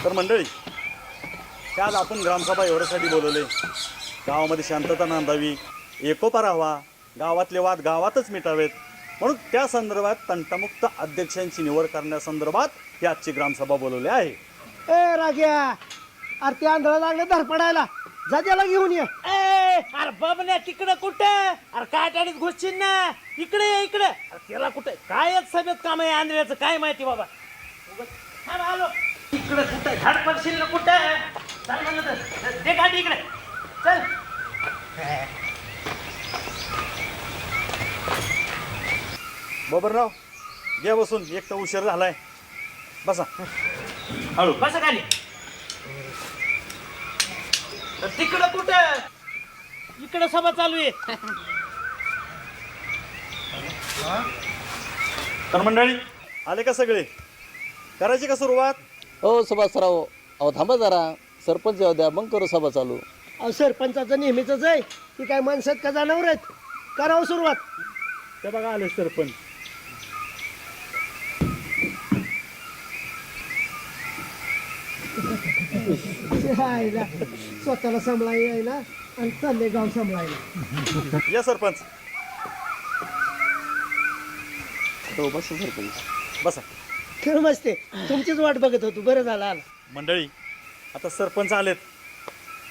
तर मंडळी, आज आपण ग्रामसभा एवढ्यासाठी बोलवले, गावामध्ये शांतता नांदावी, एकोपा राहावा, गावातले वाद गावातच मिटावेत, म्हणून त्या संदर्भात तंटामुक्त अध्यक्षांची निवड करण्यासंदर्भात ही आजची ग्रामसभा बोलवली आहे. ए राग्या, अरे ते आंधळा लागलं धरपडायला, जा त्याला घेऊन ये. अरे बाबल्या तिकडं कुठं? अरे काय टाळीत घुसशील ना, इकडे ये इकडे. अरे त्याला कुठं काय सभेत काम आहे आंधळ्याचं काय माहिती बाबा. आलो इकडे कुठं झाड पडशील ना कुठं? चल म्हणलं तर दे गाडी इकडे चल. बबनराव, घ्या बसून, एक तर उशीर झालाय, बसा. हळू बसा खाली. तिकडं कुठं? इकडं सभा चालू आहे. तर मंडळी, आले का सगळे? करायची का सुरुवात? हो सुभाषराव, अहो थांबा जरा, सरपंच येऊ द्या, मग करू सभा चालू. अहो सरपंचाचं नेहमीच आहे, ती काय माणसात का जनावर आहेत. करावं सुरुवात. ते बघा आले सरपंच. स्वतःला सांभाळायला यायला आणि चालले गाव सांभाळायला. या सरपंच, हो बस सरपंच. बसा. खरं मस्ते, तुमचीच वाट बघत होतो, बरं झालं आला. मंडळी, आता सरपंच आलेत,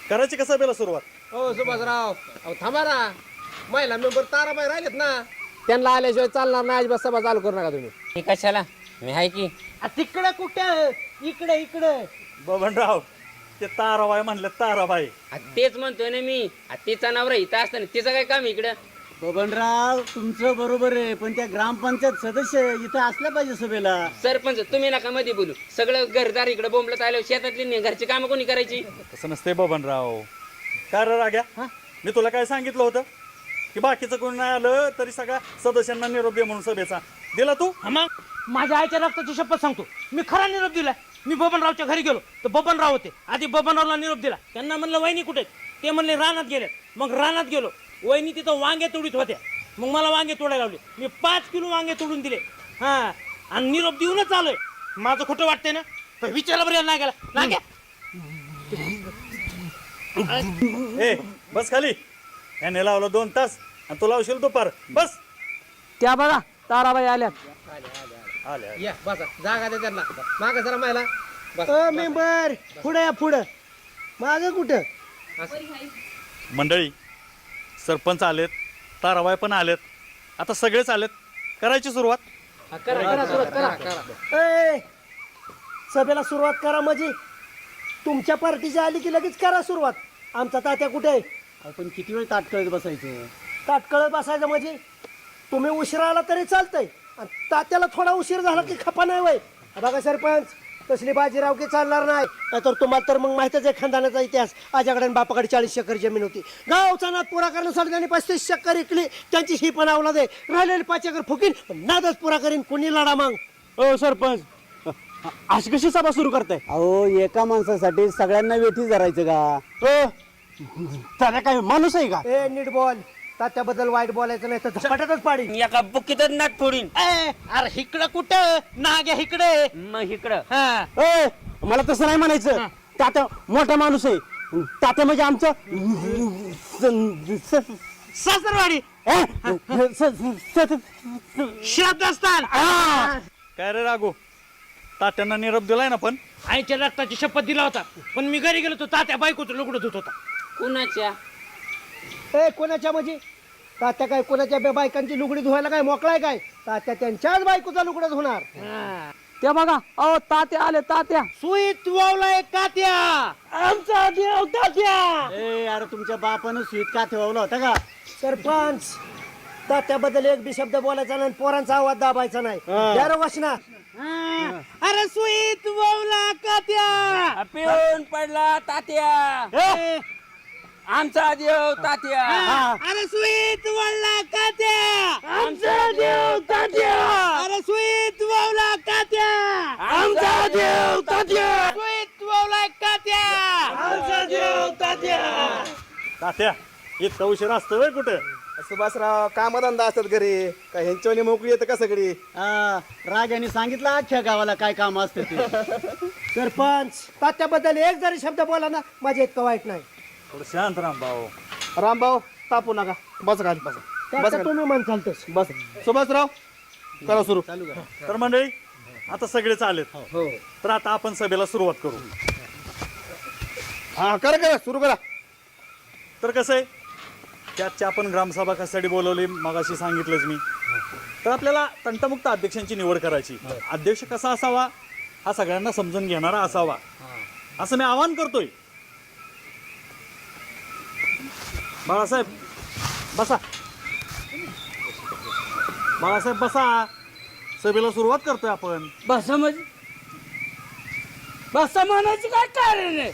करायची का सभेला सुरुवात? हो सुभाषराव, अहो थांबा ना, महिला मेंबर ताराबाई राहिलेत ना, त्यांना आल्याशिवाय चालणार नाही. अजिबात सभा चालू करू नका तुम्ही. हे कशाला? मी आहे की. तिकडं कुठं? इकडे इकडे. बबनराव, ते ताराबाई म्हणले, ताराबाई. तेच म्हणतोय ना मी, तिचा नवरा इथं असताना तिचं काय काम इकडं? बबनराव, तुमचं बरोबर आहे, पण त्या ग्रामपंचायत सदस्य इथं असल्या पाहिजे सभेला. सरपंच तुम्ही नका मध्ये बोलू. सगळं घरदार इकडे बोंबलत आलं, शेतातली घरची कामं कोणी करायची? तसं नसते बबनराव. काय रे राग्या, मी तुला काय सांगितलं होतं की बाकीचं कोणी नाही आलं तरी सगळ्या सदस्यांना निरोप दे म्हणून सभेचा. दिला तू? मग माझ्या आईच्या रक्ताची शपथ सांगतो, मी खरा निरोप दिला. मी बबनरावच्या घरी गेलो तर बबनराव होते. आधी बबनरावला निरोप दिला, त्यांना म्हणलं वहिनी कुठे? ते म्हणले रानात गेले. मग रानात गेलो, वहिनी तिथं वांगे तोडीत होत्या. मग मला वांगे तोडायला लावले. मी 5 किलो वांगे तोडून दिले. हा, आणि निरोप देऊनच आलोय. माझं खोटं वाटतंय ना? तर विचारला बरं नाही गेला ना घ्या. ए बस खाली. याने लावलं 2 तास आणि तू लावशील दुपार. बस. त्या बघा ताराबाई आल्यात. आले. या बसा, जागा दे त्यांना. मागे जरा महिला बस. मेंबर पुढे या, पुढं. मागं कुठं? मंडळी, सरपंच आलेत, ताराबाई पण आलेत, आता सगळेच आलेत, करायची सुरुवात. करा सुरुवात करा. ए, सभेला सुरुवात करा म्हणजे तुमच्या पार्टीची आली की लगेच करा सुरुवात. आमचा तात्या कुठे आहे? आपण किती वेळ ताटकळत बसायचं? ताटकळत बसायचं म्हणजे तुम्ही उशिरा आला तरी चालतंय, आणि तात्याला थोडा उशीर झाला की खपा नाही वय. बघा सरपंच, तसली बाजीराव की चालणार नाही. तर तुम्हाला तर मग माहितच आहे खानदानाचा इतिहास. आजाकडे बापाकडे 40 एकर जमीन होती. गावचा नाद पुरा करण्यासाठी त्यांनी 35 एकर इकली. त्यांची ही पण अवलाद आहे. राहिलेली 5 एकर फुकीन, नादच पुरा करीन. कुणी लढा मग? हो सरपंच, अशी कशी सभा सुरू करताय? अहो, एका माणसासाठी सगळ्यांना वेठी धरायचं का? हो, त्याला काय माणूस आहे का? ए नीट बोल. तात्याबद्दल वाईट बोलायचं नाही तर झपाट्यातच पाडी. एका बुक्कीतच नाट फोडीन. अरे इकडं कुठं? ना घ्या इकडे. मग इकडं हा, ए, मला तसं नाही म्हणायचं. तात्या मोठा माणूस आहे. तात्या म्हणजे आमचं सासरवाडी श्राद्धस्थान. काय रे राघू, तात्यांना निरोप दिलाय ना? पण आईच्या रक्ताची शपथ दिला होता, पण मी घरी गेलो तो तात्या बायकोचं लुगडं धुत होता. कुणाच्या? ए कोणाच्या म्हणजे? तात्या काय कोणाच्या बायकांची लुगडी धुवायला काय मोकळाय काय? तात्या त्यांच्याच बायकोचा लुगडं धुणार. त्या बघा, अहो तात्या आले. तात्या सुईत वावलाय कात्या, आमचा देव तात्या. ए, अरे तुमच्या बापानं स्वीट का ठेवला होता का? सरपंच, तात्याबद्दल एक बी शब्द बोलायचा नाही, पोरांचा आवाज दाबायचा नाही. द्या रे वचना. अरे सुईत वावला कात्या, पिऊन पडला तात्या, आमचा देव तात्या. अरे सुईत वावला कात्या, आमचा देव तात्या. अरे सुईत वावला कात्या, आमचा देव तात्या. सुईत वावला कात्या, आमचा देव तात्या. तात्या, इतका उशीर असतो व्हय कुठं? सुभाषराव कामधंदा असतात घरी काय ह्यांच्यावानी मोकळी येतं का सगळी राजाने सांगितलं अख्ख्या गावाला काय काम असते ते. सरपंच तात्याबद्दल एक जरी शब्द बोला ना माझ्या इतकं वाईट नाही. थोडं शांत राम भाऊ. रामभाऊ तापू नका बस खाली बस त्याचं तुम्ही म्हणताल तसं. बस सुभाषराव करा सुरू तर मंडळी आता सगळे चालेत. तर आता आपण सभेला सुरुवात करू. हा करा सुरू करा. तर कसं आहे त्याची आपण ग्रामसभा कशासाठी बोलवली मगाशी सांगितलंच मी. तर आपल्याला तंटमुक्त अध्यक्षांची निवड करायची. अध्यक्ष कसा असावा हा सगळ्यांना समजून घेणारा असावा असं मी आवाहन करतोय. बाळासाहेब बसा. बाळासाहेब बसा. सभेला सुरुवात करतोय आपण. बसा म्हणजे बसा म्हणायचं काय कारण आहे?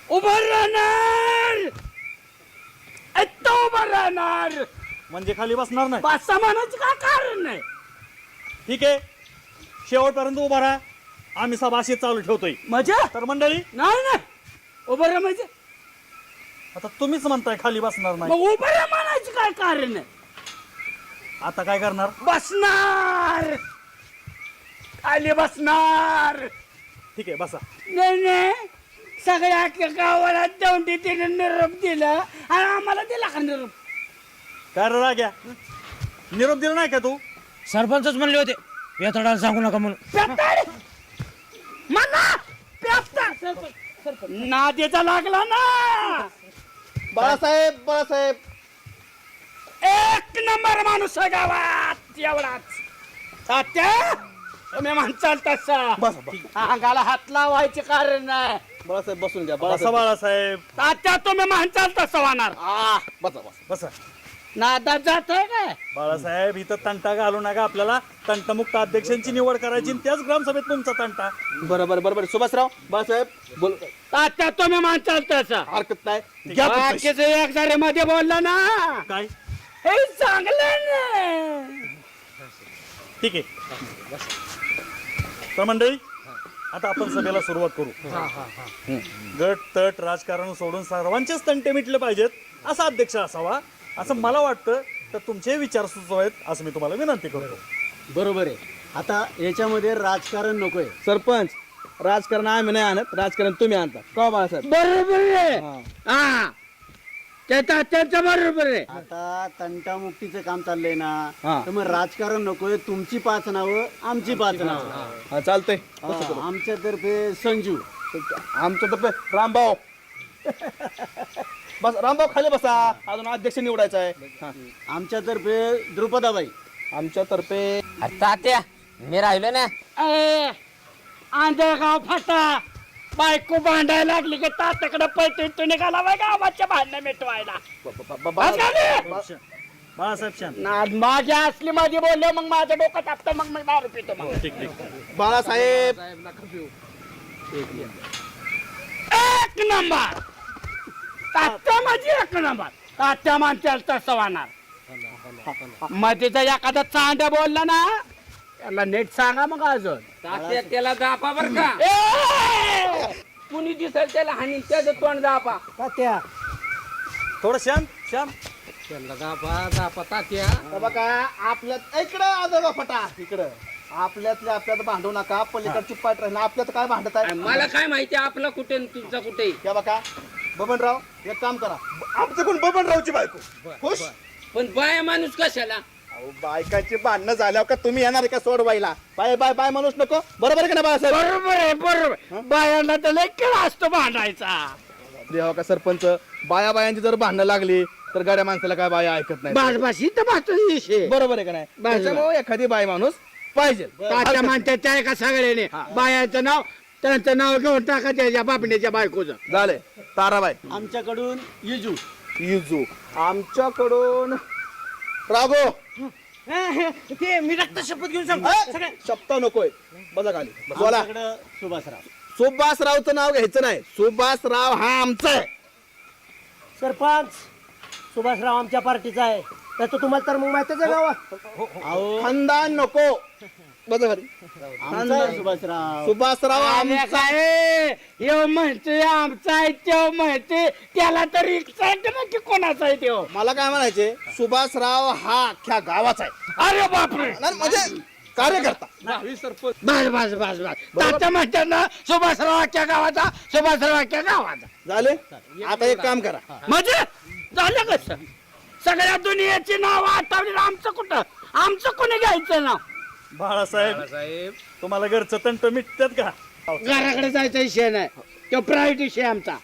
उभं राहणार तो उभं राहणार. म्हणजे खाली बसणार नाही. बसा म्हणायचं काय कारण आहे? ठीक आहे शेवटपर्यंत उभा राहा. आम्ही सभा अशीच चालू ठेवतोय. मजा तर मंडळी नाही ना उभं राहा म्हणजे आता तुम्हीच म्हणताय खाली बसणार नाही. मग उभं राहा म्हणायचं काय कारण आहे? आता काय करणार? बसणार खाली बसणार. ठीक आहे बसा. नाही सगळ्या अख्ख्या गावाला दौंडी तिने निरोप दिला आणि आम्हाला दिला का निरोप? काय रे राग्या निरोप दिला नाही का तू? सरपंचच म्हणले होते वेतडाला सांगू नका म्हणून. पेपटाड! म्हणा! पेपटाड! नादेचा लागला ना. बाळासाहेब एक नंबर माणूस आहे गावात एवढाच. तात्या तुम्ही म्हणचाल तसा अंगाला हात लावायचे कारण नाही. बाळासाहेब बसून घ्या बसा बाळासाहेब तात्या तुम्ही म्हणचाल तसं होणार. बसा बसा. नादात जातोय काय? बाळासाहेब इथं तंटा घालू नका. आपल्याला तंटमुक्त अध्यक्षांची निवड करायची आणि त्याच ग्रामसभेत तुमचा तंटा. बरोबर सुभाषराव बाळासाहेब बोल तात्या तुम्ही म्हणचाल तसं. हरकत नाही घ्या तुम्ही. बाकीचं एक जरी मध्ये बोलला ना काय? हे चांगलं नाही. ठीक आहे. तर मंडळी आता आपण सभेला सुरुवात करू. गट तट राजकारण सोडून सर्वांचेच तंटे मिटले पाहिजेत असा अध्यक्ष असावा असं मला वाटतं. तर तुमचे विचार सुचवायत असं मी तुम्हाला विनंती करतो. बरोबर आहे. आता याच्यामध्ये राजकारण नकोय. सरपंच राजकारण आम्ही नाही आणत राजकारण तुम्ही आणता का बाळासाहेब? बरोबर आहे. हा ते तात्याचं बरोबर आहे. आता तंटामुक्तीचं काम चाललंय ना हा. तर मग राजकारण नकोय. तुमची 5 नावं आमची 5 नावं. हा चालतंय. आमच्यातर्फे संजू. आमच्या तर्फे रामभाऊ. बस रामभाऊ खाली बसा अजून अध्यक्ष निवडायचा आहे. हा. आमच्यातर्फे द्रुपदाबाई. आमच्यातर्फे तात्या मी राहिलो ना. आंधळगाव फाटा बायको भांडायला लागली की तात्याकडे पैसे तू निघाला बाय गावाच्या भांडणं मिटवायला. बाळासाहेब शांत. माझ्या असली माझी बोलले मग माझं डोकं तापतं मग मी दारू पितो मग. ठीक. बाळासाहेब एक नंबर तात्या माझी एक नंबर. तात्या म्हणतील तसं वाहणार. मध्ये जर एखादा चांड्या बोलला ना त्याला नीट सांगा मग अजून. तात्या त्याला दापा बर का कुणी दिसेल त्याला हानी त्याचं तोंड दापा. तात्या थोडं शांत. त्याला दापा तात्या. बघा आपल्यात इकडं आजोबा फटा इकडं आपल्यातल्या आपल्यात भांडू नका. पलीकडची पाठ राहिला आपल्यात काय भांडत आहे? मला काय माहिती आपला कुठे आणि तुमचा कुठे. त्या बघा बबनराव एक काम करा आमच्याकडून बबनरावची बायको खुश. पण बाया माणूस कशाला? अहो बायकाची भांडणं झाल्यावर का तुम्ही येणार आहे का सोडवायला? बाय बाय बाय माणूस नको. बरोबर आहे का ना बाळासाहेब? बरोबर आहे बरोबर. बायांना तर लय केला असतो भांडायचा. देवा का सरपंच बाया बायांची जर भांडणं लागली तर गाड्या माणसाला काय बाया ऐकत नाही. बाजबाशी तर भाषण विषय. बरोबर आहे का नाही? त्याच्यामुळे एखादी बाय माणूस पाहिजे. तात्या म्हणतात त्या एका सगळ्याने बायाचं नाव त्यांचं नाव घेऊन टाका त्याच्या बापण्याच्या बायकोचं. झाले ताराबाई. आमच्याकडून युजू. युजू. आमच्याकडून राघो. ते मी रक्त शपथ घेऊन सांगतो सगळ्या. शब्द नकोय. बसा खाली बोला. आमच्याकडं सुभाषराव. सुभाषरावचं नाव घ्यायचं नाही. सुभाषराव हा आमचा आहे. सरपंच सुभाषराव आमच्या पार्टीचा आहे. त्याचं तुम्हाला तर मग माहितीच आहे गावात. अहो खानदान नको. बसा घरी आमचा सुभाषराव सुभाषराव अरे काय येऊ म्हणते आमचा आहे तेव म्हणते त्याला तरी एक्साइटमेंट की कोणाचा आहे तेव. मला काय म्हणायचे सुभाषराव हा अख्ख्या गावाचा आहे अरे बापरे नाही, म्हणजे कार्यकर्ता बस बस बस बस तात्या म्हणतात ना सुभाषरावाच्या गावाचा सुभाषरावाच्या गावाचा झाले आता एक काम करा म्हणजे झालं कसं सगळ्या दुनियेची नाव आठवली आमचं कुठं आमचं कोणी घ्यायचं नाव बाळासाहेब तुम्हाला घरचं तंट मिटतात का घराकडे जायचा विषय नाही तो प्रायव्हेट विषय आमचा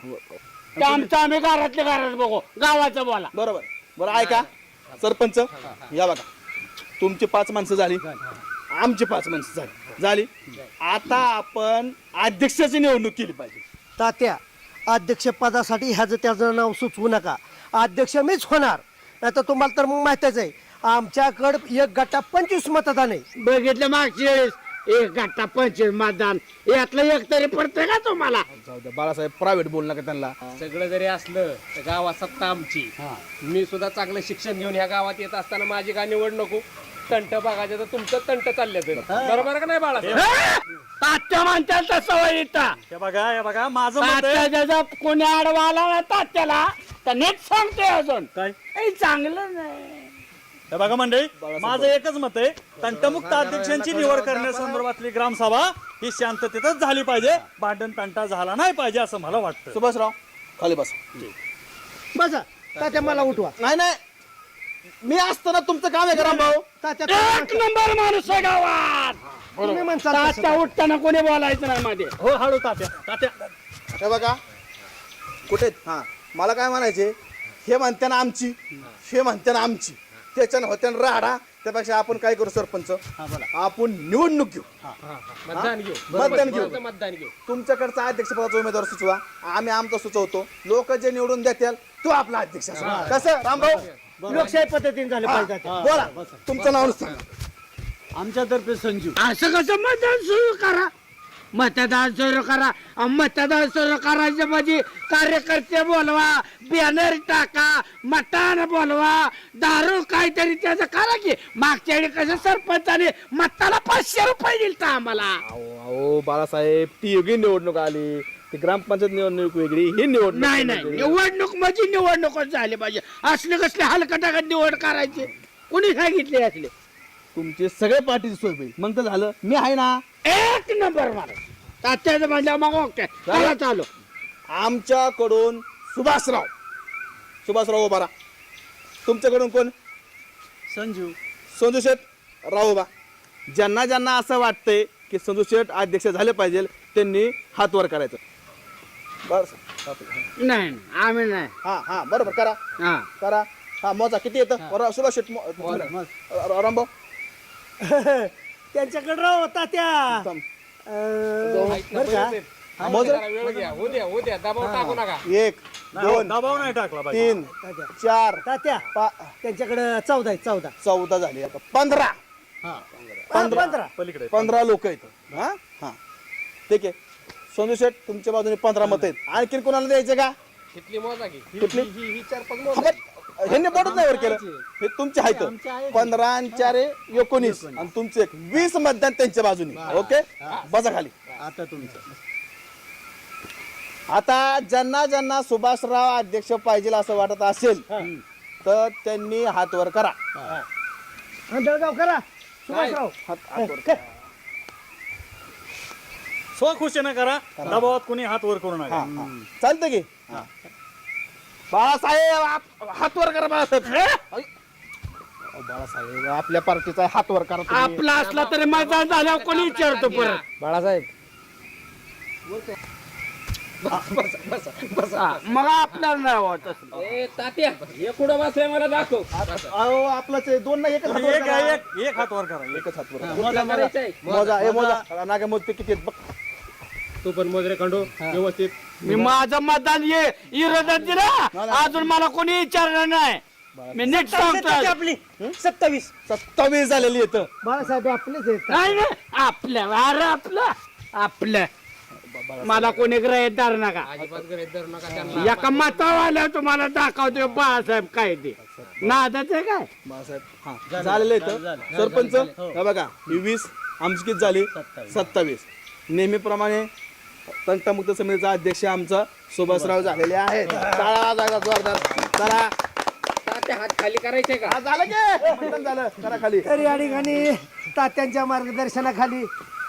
तो आमचा आम्ही घरातल्या घरात बघू गावाचं बोला बरोबर बरं ऐका सरपंच या बघा तुमची 5 माणसं झाली आमची 5 माणसं झाली आता आपण अध्यक्षाची निवडणूक केली पाहिजे तात्या अध्यक्षपदासाठी ह्याचं त्याचं नाव सुचवू नका अध्यक्ष मीच होणार नाही तर तुम्हाला तर मग माहितीच आहे आमच्याकडं 1 गटा 25 मतदान आहे बघितलं मागची वेळेस 1 गटा 25 मतदान यातलं एक तरी पडतंय का तुम्हाला जाऊ द्या बाळासाहेब प्रायव्हेट बोल नका त्यांना सगळं जरी असलं तर गावात सत्ता आमची मी सुद्धा चांगलं शिक्षण घेऊन ह्या गावात येत असताना माझी का निवड नको तंट बघायचं तर तुमचं तंट चालले बरोबर का नाही बाळासाहेब तात्या म्हणतात तसं येता हे बघा माझं मत आहे तात्याच्या जर कोणी आडवा आला ना तात्याला तर नीट सांगतोय अजून काय काही चांगलं नाही हे बघा मंडळी माझं एकच मत आहे तंटमुक्त अध्यक्षांची निवड करण्यासंदर्भातली ग्रामसभा ही शांततेतच झाली पाहिजे भांडण तंटा झाला नाही पाहिजे असं मला वाटतं सुभाषराव खाली बसा बसा तात्या मला उठवा नाही नाही मी असताना तुमचं काम आहे का रामभाऊ तात्या एक नंबर माणूस आहे गावात तुम्ही म्हणसाल तसं. तात्या उठताना कोणी बोलायचं नाही मध्ये हो हळू तात्या हे बघा कुठे हा मला काय म्हणायचे हे म्हणते ना आमची हे म्हणते ना आमची त्याच्यानं होत्या राडा त्यापेक्षा आपण काय करू सरपंच आपण निवडणूक घेऊ मतदान घेऊ मतदान घेऊ. बरोबर, मतदान घेऊ तुमच्याकडचा अध्यक्षपदाचा उमेदवार सुचवा आम्ही आमचा सुचवतो लोक जे निवडून देतील तो आपला अध्यक्ष असेल. कसं रामभाऊ लोकशाही पद्धतीने झालं पाहिजे तात्या. बोला तुमचं नाव सांगा आमच्यातर्फे संजू असं कसं मतदान सुरू करा मतदान सुरू करा मतदान सुरू करायचं म्हणजे कार्यकर्ते बोलवा बॅनर टाका मतान बोलवा दारू काहीतरी त्याचं करा की मागच्या वेळी कसं सरपंचाने मताला 500 रुपये दिलता आम्हाला अहो बाळासाहेब ती वेगळी निवडणूक आली ती ग्रामपंचायत निवडणूक वेगळी ही निवडणूक नाही नाही निवडणूक म्हणजे निवडणूकच झाली पाहिजे असले कसले हलकटाकट निवड करायचे कुणी सांगितले असले तुमचे सगळे पार्टीची सोय होईल मग तर झालं मी आहे ना एक नंबर मारा तात्याचं म्हणजे मग ओके चला चालू आमच्याकडून सुभाषराव उभारा तुमच्याकडून कोण संजू शेठ रावबा ज्यांना ज्यांना असं वाटतंय की संजू शेठ अध्यक्ष झाले पाहिजे त्यांनी हात वर करायचं बरं नाही आम्ही नाही हा हा बरोबर करा हा करा हा मोजा किती येतं सुभाष शेठ रामभाऊ त्यांच्याकडे राव तात्या थांब. बरं का हा, मोजा वेळ घ्या हो द्या दबाव टाकू नका 1 2 दबाव नाही टाकला पाहिजे 3 तात्या 4 तात्या त्यांच्याकडे 14 आहे 14 14 झाली आता 15 15 पलीकडे 15 लोक आहेत हा हा ठीक आहे सोनू शेठ तुमच्या बाजूने 15 मत आहेत आणखीन कोणाला द्यायचे का तिथली मोजा घे कुठली ही 4-5 हा, मोजा पण ह्यांनी बोटच नाही वर केलं हे तुमचे आहेत 15 आणि 4 19 आणि तुमचे 20 मतदान त्यांच्या बाजूने ओके बसा खाली आता तुमचं आता ज्यांना ज्यांना सुभाषराव अध्यक्ष पाहिजे असं वाटत असेल तर त्यांनी हात वर करा जळगाव करा सुभाषराव हात वर स्वखुशीनं करा दबावात कोणी हात वर करू नका चालतं की बाळासाहेब हात वर करा बाळासाहेब अहो, बाळासाहेब आपल्या पार्टीचा हात वर करा तुम्ही. आपला असला तरी मतदान झाल्यावर कोणी विचारतो परत बाळासाहेब हा, मग आपल्याला नाही वाटत असलं. ए तात्या हे कुठं बसलंय मला दाखव अहो आपलाच आहे, दोन ना एकच हात वर एक करा. एक हात वर करा एकच हात वर करा. कुठला करायचंय मोजा हे मोजा नागा मोजते किती आहेत बघ तू पण मोजरे खंडू व्यवस्थित मी माझं मतदान ये विरोधात दिला अजून मला कोणी विचारलं नाही मी नीट सांगतो आपली 27 27 झालेली येतं बाळासाहेब आपलेच आहेत नाही नाही आपल्या अरे आपलं मला कोणी ग्रहित धरू नका अजिबात गरज धरू नका त्यांना एका मतावाल्या तुम्हाला दाखवतो बाळासाहेब काय ते नादाच आहे काय बाळासाहेब हा झालेलं येतं सरपंच हे बघा ही 20 आमची किती झाली 27. नेहमीप्रमाणे तंटमुक्त समितीचा अध्यक्ष आमचा सुभाषराव झालेले आहेत. टाळा वाजवा जोरदार. चला तात्या हात खाली करायचे का? हा, झालं की मतदान झालं. करा खाली. तरी या ठिकाणी तात्यांच्या मार्गदर्शनाखाली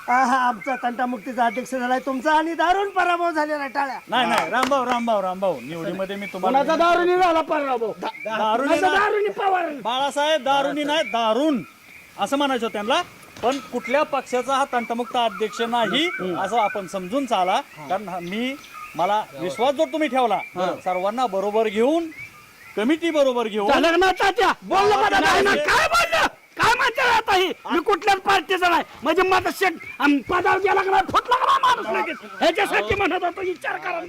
आमचा तंटामुक्तीचा अध्यक्ष झालाय तुमचा आणि दारुण पराभव झालेला. टाळ्या. नाही नाही रामभाऊ निवडीमध्ये मी तुम्हाला कोणाचा दारुणी झाला पराभव? दारुणी कोणाचा नाही. दारुणी पवार? बाळासाहेब दारुणी नाही दारुण असं म्हणायचं त्यांना. पण कुठल्या पक्षाचा हा तंटमुक्त अध्यक्ष नाही असं आपण समजून चाला. कारण मला विश्वास जर तुम्ही ठेवला सर्वांना बरोबर घेऊन कमिटी बरोबर घेऊन झालं ना तात्या? बोललो का दादा? ना काय बोललं? काय म्हणते आता ही? मी कुठल्याच पार्टीचा नाही. म्हणजे माझा शेट पदावर गेला का नाही, फुटला का नाही माणूस लगेच. ह्याच्यासाठी म्हणत होतो विचार करा.